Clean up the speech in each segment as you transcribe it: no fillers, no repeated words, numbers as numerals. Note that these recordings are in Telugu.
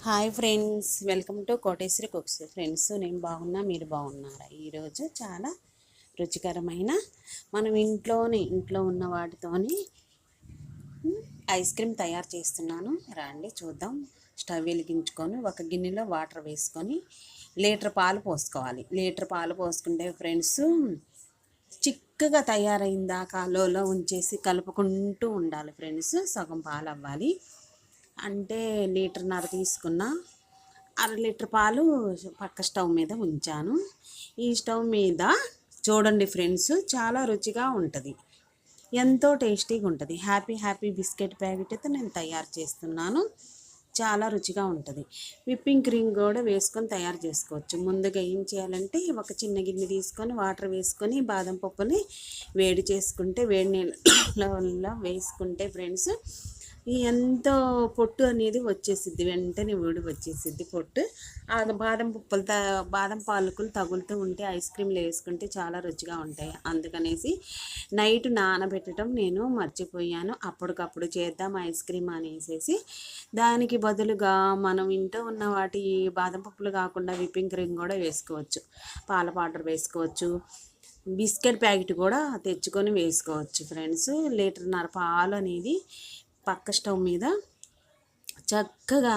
Hi friends, welcome to Koteswari cooks. Friends, నేను బాగున్నా, మీరు బాగున్నారా? ఈరోజు చాలా రుచికరమైన మనం ఇంట్లో ఉన్న వాటితోని ఐస్ క్రీమ్ తయారు చేస్తున్నాను. రండి చూద్దాం. స్టవ్ వెలిగించుకొని ఒక గిన్నెలో వాటర్ వేసుకొని లీటర్ పాలు పోసుకోవాలి. లీటర్ పాలు పోసుకుంటే ఫ్రెండ్స్ చిక్కగా తయారైన దాకా లోలో ఉంచేసి కలుపుకుంటూ ఉండాలి ఫ్రెండ్స్. సగం పాలు అవ్వాలి. అంటే లీటర్న్నర తీసుకున్న, అర లీటర్ పాలు పక్క స్టవ్ మీద ఉంచాను. ఈ స్టవ్ మీద చూడండి ఫ్రెండ్స్, చాలా రుచిగా ఉంటుంది, ఎంతో టేస్టీగా ఉంటుంది. హ్యాపీ బిస్కెట్ ప్యాకెట్తో నేను తయారు చేస్తున్నాను. చాలా రుచిగా ఉంటుంది. విప్పింగ్ క్రీమ్ కూడా వేసుకొని తయారు చేసుకోవచ్చు. ముందుగా ఏం చేయాలంటే ఒక చిన్న గిన్నె తీసుకొని వాటర్ వేసుకొని బాదం పప్పుని వేడి చేసుకుంటే, వేడి నీళ్ళలో వేసుకుంటే ఫ్రెండ్స్ ఎంతో పొట్టు అనేది వచ్చేసిద్ది, వెంటనే ఊడి వచ్చేసిద్ది పొట్టు. ఆ బాదం పాలకులు తగులుతూ ఉంటే ఐస్ క్రీమ్లో వేసుకుంటే చాలా రుచిగా ఉంటాయి. అందుకనేసి నైట్ నానబెట్టడం నేను మర్చిపోయాను. అప్పటికప్పుడు చేద్దాం ఐస్ క్రీమ్ అనేసి దానికి బదులుగా మనం ఇంట్లో ఉన్న వాటి బాదం పప్పులు కాకుండా విప్పింగ్ క్రీమ్ కూడా వేసుకోవచ్చు, పాల పౌడర్ వేసుకోవచ్చు, బిస్కెట్ ప్యాకెట్ కూడా తెచ్చుకొని వేసుకోవచ్చు ఫ్రెండ్స్. లీటర్న్నర పాలు అనేది పక్క స్టవ్ మీద చక్కగా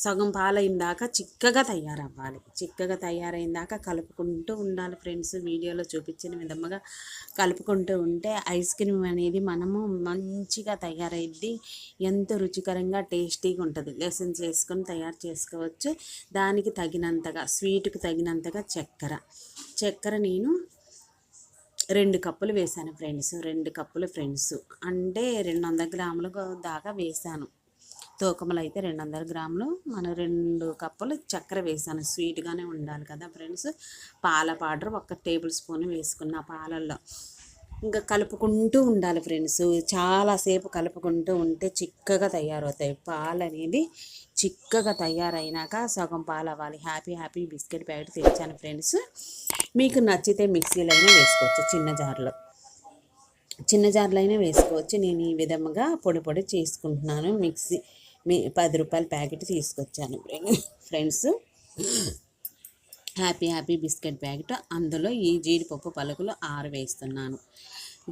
సగం పాలైన దాకా చిక్కగా తయారవ్వాలి. చిక్కగా తయారైన దాకా కలుపుకుంటూ ఉండాలి ఫ్రెండ్స్. వీడియోలో చూపించిన విధంగా కలుపుకుంటూ ఉంటే ఐస్ క్రీమ్ అనేది మనము మంచిగా తయారైద్ది. ఎంతో రుచికరంగా టేస్టీగా ఉంటుంది. లెసన్స్ వేసుకొని తయారు చేసుకోవచ్చు. దానికి తగినంతగా, స్వీట్కి తగినంతగా చక్కెర నేను 2 కప్పులు వేసాను ఫ్రెండ్స్. 2 కప్పులు ఫ్రెండ్స్ అంటే 200 గ్రాముల దాకా వేసాను. తూకములు అయితే 200 గ్రాములు. మనం 2 కప్పులు చక్కెర వేసాను. స్వీట్గానే ఉండాలి కదా ఫ్రెండ్స్. పాల పౌడర్ 1 టేబుల్ స్పూన్ వేసుకున్న పాలల్లో. ఇంకా కలుపుకుంటూ ఉండాలి ఫ్రెండ్స్. చాలాసేపు కలుపుకుంటూ ఉంటే చిక్కగా తయారవుతాయి. పాలు అనేది చిక్కగా తయారైనాక సగం పాలు అవ్వాలి. హ్యాపీ బిస్కెట్ ప్యాకెట్ తెచ్చాను ఫ్రెండ్స్. మీకు నచ్చితే మిక్సీలో అయినా వేసుకోవచ్చు, చిన్న జార్లో అయినా వేసుకోవచ్చు. నేను ఈ విధంగా పొడి చేసుకుంటున్నాను. 10 రూపాయల ప్యాకెట్ తీసుకొచ్చాను ఫ్రెండ్స్. Happy biscuit packet. అందులో ఈ జీడిపప్పు పలుకులు 6 వేస్తున్నాను.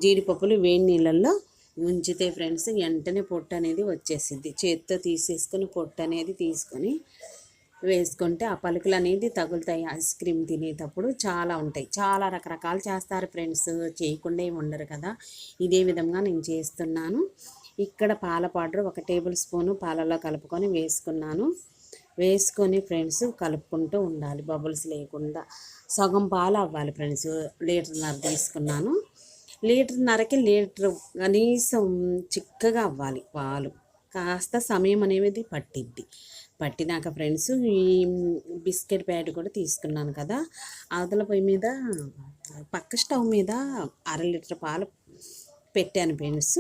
జీడిపప్పులు వేడి నీళ్ళల్లో ఉంచితే ఫ్రెండ్స్ వెంటనే పొట్టు అనేది వచ్చేసిద్ది. చేతితో తీసేసుకొని పొట్టు అనేది తీసుకొని వేసుకుంటే ఆ పలుకులు అనేది తగులుతాయి. ఐస్ క్రీమ్ తినేటప్పుడు చాలా ఉంటాయి. చాలా రకరకాలు చేస్తారు ఫ్రెండ్స్, చేయకుండా ఏమి ఉండరు కదా. ఇదే విధంగా నేను చేస్తున్నాను. ఇక్కడ పాల పౌడర్ 1 టేబుల్ స్పూను పాలలో కలుపుకొని వేసుకొని ఫ్రెండ్స్ కలుపుకుంటూ ఉండాలి, బబుల్స్ లేకుండా. సగం పాలు అవ్వాలి ఫ్రెండ్స్. లీటర్న్నర తీసుకున్నాను. లీటర్న్నరకి లీటర్ కనీసం చిక్కగా అవ్వాలి పాలు. కాస్త సమయం అనేది పట్టినాక ఫ్రెండ్స్ ఈ బిస్కెట్ ప్యాకెట్ కూడా తీసుకున్నాను కదా, అవతల పొయ్యి మీద పక్క స్టవ్ మీద 1/2 లీటర్ పాలు పెట్టాను ఫ్రెండ్స్.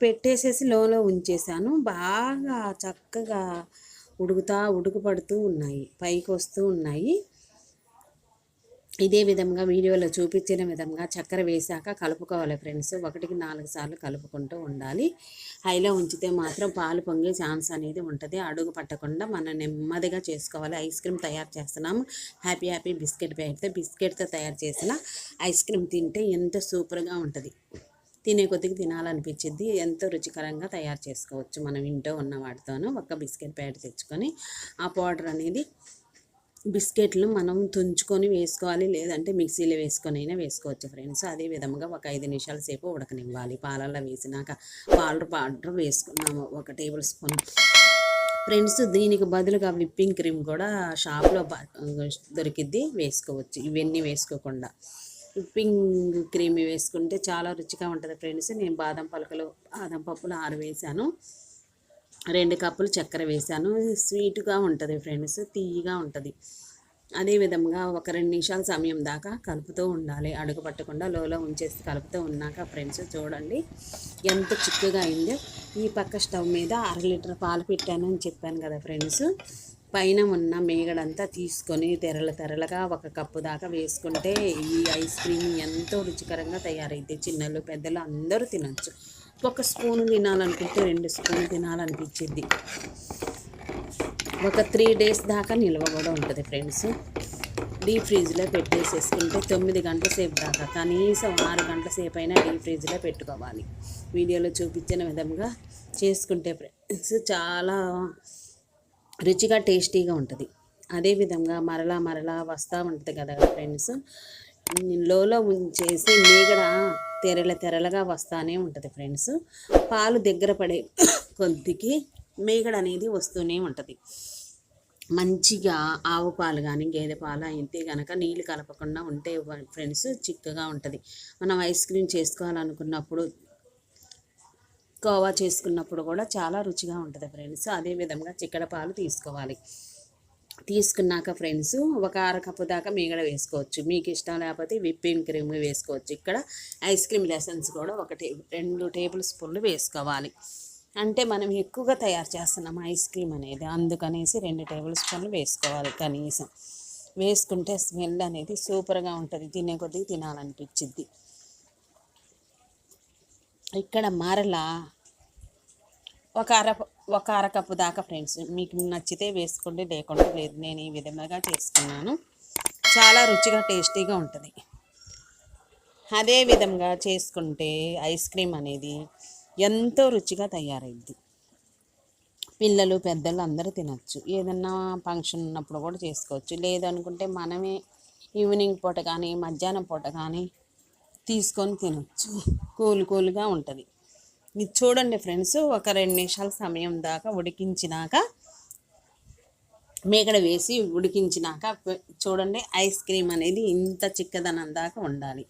పెట్టేసేసి లోలో ఉంచేసాను. బాగా చక్కగా ఉడుకుపడుతూ ఉన్నాయి, పైకి వస్తూ ఉన్నాయి. ఇదే విధంగా వీడియోలో చూపించిన విధంగా చక్కెర వేసాక కలుపుకోవాలి ఫ్రెండ్స్. 1కి 4 సార్లు కలుపుకుంటూ ఉండాలి. హైలో ఉంచితే మాత్రం పాలు పొంగే ఛాన్స్ అనేది ఉంటుంది. అడుగు పట్టకుండా మనం నెమ్మదిగా చేసుకోవాలి. ఐస్ క్రీమ్ తయారు చేస్తున్నాము హ్యాపీ బిస్కెట్తో తయారు చేసిన ఐస్ క్రీమ్ తింటే ఎంత సూపర్గా ఉంటుంది. తినే కొద్దిగా తినాలనిపించింది. ఎంతో రుచికరంగా తయారు చేసుకోవచ్చు మనం ఇంట్లో ఉన్న వాటితోనూ. 1 బిస్కెట్ ప్యాకెట్ తెచ్చుకొని ఆ పౌడర్ అనేది బిస్కెట్లు మనం తుంచుకొని వేసుకోవాలి, లేదంటే మిక్సీలో వేసుకొని అయినా వేసుకోవచ్చు ఫ్రెండ్స్. అదే విధంగా ఒక 5 నిమిషాల సేపు ఉడకనివ్వాలి. పాలల్లో వేసినాక పౌడర్ వేసుకున్నాము 1 టేబుల్ స్పూన్ ఫ్రెండ్స్. దీనికి బదులుగా విప్పింగ్ క్రీమ్ కూడా షాప్లో దొరికిద్ది, వేసుకోవచ్చు. ఇవన్నీ వేసుకోకుండా విప్పింగ్ క్రీమ్ వేసుకుంటే చాలా రుచిగా ఉంటుంది ఫ్రెండ్స్. నేను బాదం పప్పులు 6 వేసాను. 2 కప్పులు చక్కెర వేసాను. స్వీట్గా ఉంటుంది ఫ్రెండ్స్, తీయగా ఉంటుంది. అదేవిధంగా ఒక 2 నిమిషాల సమయం దాకా కలుపుతూ ఉండాలి, అడుగు పట్టకుండా లోలో ఉంచేసి కలుపుతూ ఉన్నాక ఫ్రెండ్స్ చూడండి ఎంత చిక్కగా అయిందో. ఈ పక్క స్టవ్ మీద 1/2 లీటర్ పాలు పెట్టాను అని చెప్పాను కదా ఫ్రెండ్స్. పైన ఉన్న మేగడంతా తీసుకొని తెరలుగా 1 కప్పు దాకా వేసుకుంటే ఈ ఐస్ క్రీమ్ ఎంతో రుచికరంగా తయారైద్ది. చిన్నలు పెద్దలు అందరూ తినచ్చు. 1 స్పూను తినాలనిపిస్తే 2 స్పూన్లు తినాలనిపించింది. ఒక 3 days దాకా నిల్వ కూడా ఉంటుంది ఫ్రెండ్స్. డీప్ ఫ్రిడ్జ్లో పెట్టేసేసుకుంటే 9 గంటల సేపు దాకా, కనీసం 6 గంటల సేపు అయినా డీప్ ఫ్రిడ్జ్లో పెట్టుకోవాలి. వీడియోలో చూపించిన విధంగా చేసుకుంటే ఫ్రెండ్స్ చాలా రుచిగా టేస్టీగా ఉంటుంది. అదేవిధంగా మరలా వస్తూ ఉంటుంది కదా ఫ్రెండ్స్. లోలో ఉంచేసి మీగడ తెరలుగా వస్తూనే ఉంటుంది ఫ్రెండ్స్. పాలు దగ్గర పడే కొద్దికి మీగడ అనేది వస్తూనే ఉంటుంది. మంచిగా ఆవు పాలు కానీ గేదె పాలు అయితే కనుక నీళ్ళు కలపకుండా ఉంటే ఫ్రెండ్స్ చిక్కగా ఉంటుంది. మనం ఐస్ క్రీమ్ చేసుకోవాలనుకున్నప్పుడు, కోవా చేసుకున్నప్పుడు కూడా చాలా రుచిగా ఉంటుంది ఫ్రెండ్స్. అదేవిధంగా చిక్కడ పాలు తీసుకోవాలి. తీసుకున్నాక ఫ్రెండ్స్ ఒక 1/2 కప్పు దాకా మీగడ వేసుకోవచ్చు. మీకు ఇష్టం లేకపోతే విప్పింగ్ క్రీమ్ వేసుకోవచ్చు. ఇక్కడ ఐస్ క్రీమ్ లెసన్స్ కూడా 2 టేబుల్ స్పూన్లు వేసుకోవాలి. అంటే మనం ఎక్కువగా తయారు చేస్తున్నాం ఐస్ క్రీమ్ అనేది, అందుకనేసి 2 టేబుల్ స్పూన్లు వేసుకోవాలి కనీసం. వేసుకుంటే స్మెల్ అనేది సూపర్గా ఉంటుంది, తినే కొద్దిగా తినాలనిపించిద్ది. ఇక్కడ మరలా ఒక అర కప్పు దాకా ఫ్రెండ్స్, మీకు నచ్చితే వేసుకోండి, లేకుండా లేదు. నేను ఈ విధంగా చేసుకున్నాను. చాలా రుచిగా టేస్టీగా ఉంటుంది. అదే విధంగా చేసుకుంటే ఐస్ క్రీమ్ అనేది ఎంతో రుచిగా తయారైద్ది. పిల్లలు పెద్దలు అందరూ తినచ్చు. ఏదన్నా ఫంక్షన్ ఉన్నప్పుడు కూడా చేసుకోవచ్చు. లేదనుకుంటే మనమే ఈవినింగ్ పూట కానీ మధ్యాహ్నం పూట కానీ తీసుకొని తినచ్చు. కూల్గా ఉంటుంది. ఇది చూడండి ఫ్రెండ్స్, ఒక 2 నిమిషాల సమయం దాకా ఉడికించినాక, మేగడ వేసి ఉడికించినాక చూడండి ఐస్ క్రీమ్ అనేది ఇంత చిక్కదనం దాకా ఉండాలి.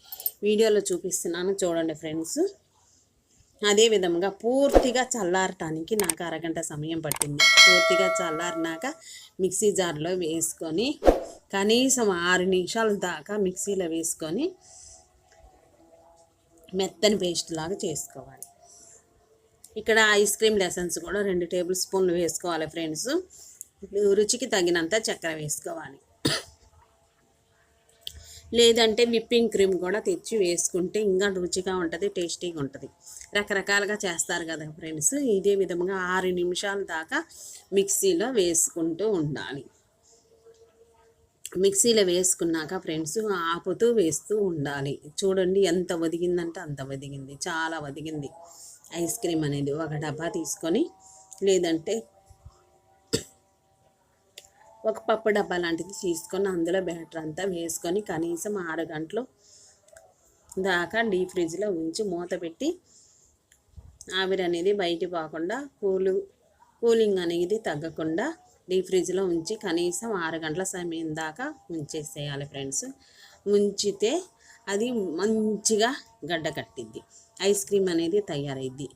వీడియోలో చూపిస్తున్నాను చూడండి ఫ్రెండ్స్. అదే విధంగా పూర్తిగా చల్లారటానికి నాకు అరగంట సమయం పట్టింది. పూర్తిగా చల్లారినాక మిక్సీ జార్లో వేసుకొని కనీసం 6 నిమిషాల దాకా మిక్సీలో వేసుకొని మెత్తని పేస్ట్ లాగా చేసుకోవాలి. ఇక్కడ ఐస్ క్రీమ్ లెసన్స్ కూడా 2 టేబుల్ స్పూన్లు వేసుకోవాలి ఫ్రెండ్స్. రుచికి తగినంత చక్కెర వేసుకోవాలి. లేదంటే విప్పింగ్ క్రీమ్ కూడా తెచ్చి వేసుకుంటే ఇంకా రుచిగా ఉంటుంది, టేస్టీగా ఉంటుంది. రకరకాలుగా చేస్తారు కదా ఫ్రెండ్స్. ఇదే విధంగా 6 నిమిషాల దాకా మిక్సీలో వేసుకుంటూ ఉండాలి. మిక్సీలో వేసుకున్నాక ఫ్రెండ్స్ ఆపుతూ వేస్తూ ఉండాలి. చూడండి ఎంత వదిగిందంటే అంత వదిగింది, చాలా వదిగింది ఐస్ క్రీమ్ అనేది. ఒక డబ్బా తీసుకొని, లేదంటే ఒక పప్పు డబ్బా లాంటిది తీసుకొని అందులో బ్యాటర్ అంతా వేసుకొని కనీసం 6 గంటలు దాకా డీప్ ఫ్రిడ్జ్లో ఉంచి మూత పెట్టి ఆవిరి అనేది బయట పోకుండా కూలింగ్ అనేది తగ్గకుండా డీప్ ఫ్రిడ్జ్లో ఉంచి కనీసం 6 గంటల సమయం దాకా ఉంచేసేయాలి ఫ్రెండ్స్. ఉంచితే అది మంచిగా గడ్డ కట్టిద్ది, ఐస్ క్రీమ్ అనేది తయారైద్ది.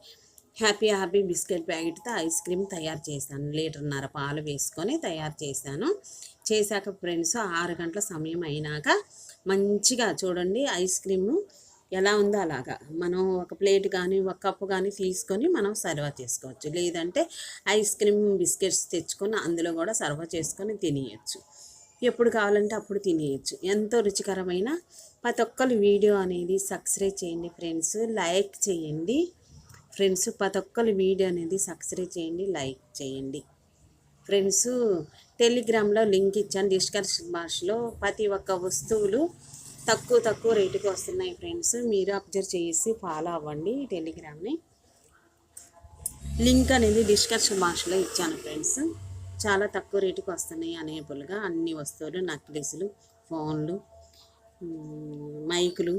హ్యాపీ బిస్కెట్ ప్యాకెట్తో ఐస్ క్రీమ్ తయారు చేశాను. 1.5 లీటర్ పాలు వేసుకొని తయారు చేశాను. చేశాక ఫ్రెండ్స్ 6 గంటల సమయం అయినాక మంచిగా చూడండి ఐస్ క్రీము ఎలా ఉందో అలాగా మనం ఒక ప్లేట్ కానీ ఒక కప్పు కానీ తీసుకొని మనం సర్వ్ చేసుకోవచ్చు. లేదంటే ఐస్ క్రీమ్ బిస్కెట్స్ తెచ్చుకొని అందులో కూడా సర్వ్ చేసుకొని తినేయచ్చు. ఎప్పుడు కావాలంటే అప్పుడు తినేయచ్చు. ఎంతో రుచికరమైన ప్రతి ఒక్కరు వీడియో అనేది సబ్స్క్రైబ్ చేయండి ఫ్రెండ్స్, లైక్ చేయండి ఫ్రెండ్స్. ప్రతి ఒక్కరు వీడియో అనేది సబ్స్క్రైబ్ చేయండి, లైక్ చేయండి ఫ్రెండ్స్. టెలిగ్రామ్లో లింక్ ఇచ్చాను డిస్క్రిప్షన్ బాక్స్లో. ప్రతి ఒక్క వస్తువులు తక్కువ రేటుకి వస్తున్నాయి ఫ్రెండ్స్. మీరు అబ్జర్వ్ చేసి ఫాలో అవ్వండి టెలిగ్రామ్ని. లింక్ అనేది డిస్క్రిప్షన్ బాక్స్లో ఇచ్చాను ఫ్రెండ్స్. చాలా తక్కువ రేటుకి వస్తున్నాయి అనేబుల్గా అన్ని వస్తువులు, నక్లెస్లు, ఫోన్లు, మైకులు,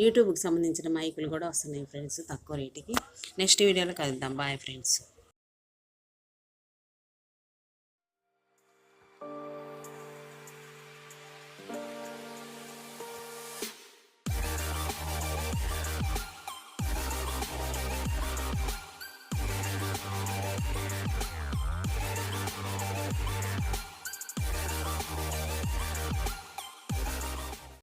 యూట్యూబ్కి సంబంధించిన మైకులు కూడా వస్తున్నాయి ఫ్రెండ్స్ తక్కువ రేటుకి. నెక్స్ట్ వీడియోలో కలుద్దాం. Bye friends.